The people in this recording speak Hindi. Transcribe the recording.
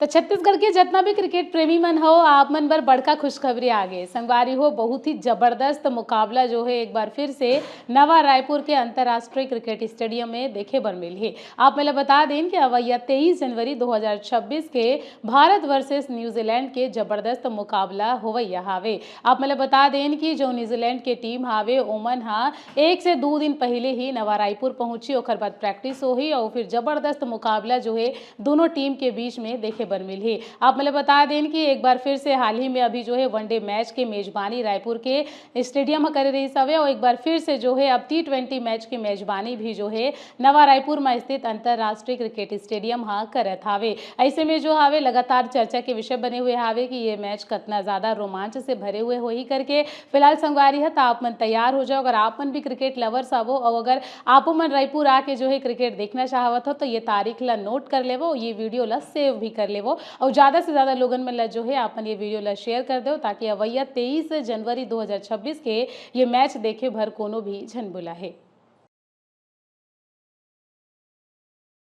तो छत्तीसगढ़ के जितना भी क्रिकेट प्रेमी मन हो आप मन बर बड़का खुशखबरी आ गए संगवारी हो। बहुत ही जबरदस्त मुकाबला जो है एक बार फिर से नवा रायपुर के अंतर्राष्ट्रीय क्रिकेट स्टेडियम में देखे बर मिल है। आप मैं बता दें कि अवैया 23 जनवरी 2026 के भारत वर्सेस न्यूजीलैंड के जबरदस्त मुकाबला होवैया हावे। आप मैं बता दें कि जो न्यूजीलैंड के टीम हावे ओमन हा 1 से 2 दिन पहले ही नवा रायपुर पहुंची और बाद प्रैक्टिस हो और फिर जबरदस्त मुकाबला जो है दोनों टीम के बीच में देखे बर मिल है। आप मतलब बता दें कि एक बार फिर से हाल ही में अभी जो है वनडे मैच के मेजबानी रायपुर के स्टेडियम में करे रही सवे और एक बार फिर से जो है अब T20 मैच की मेजबानी भी जो है नवा रायपुर में स्थित अंतरराष्ट्रीय क्रिकेट स्टेडियम हाँ करत हावे। ऐसे में जो हावे लगातार चर्चा के विषय बने हुए हावे कि ये मैच कितना ज्यादा रोमांच से भरे हुए हो ही करके फिलहाल संगवारी है तो आप मन तैयार हो जाओ। अगर आप मन भी क्रिकेट लवर्स आवो और अगर आप मन रायपुर आके जो है क्रिकेट देखना चाहवत हो तो ये तारीख ला नोट कर लेवो, ये वीडियो ला सेव भी कर लेवो और ज़्यादा से ज़्यादा लोगन में जो है अपन ये वीडियो ला शेयर कर दो ताकि अवैया 23 जनवरी 2026 के ये मैच देखे भर कोनो भी झन बुला है।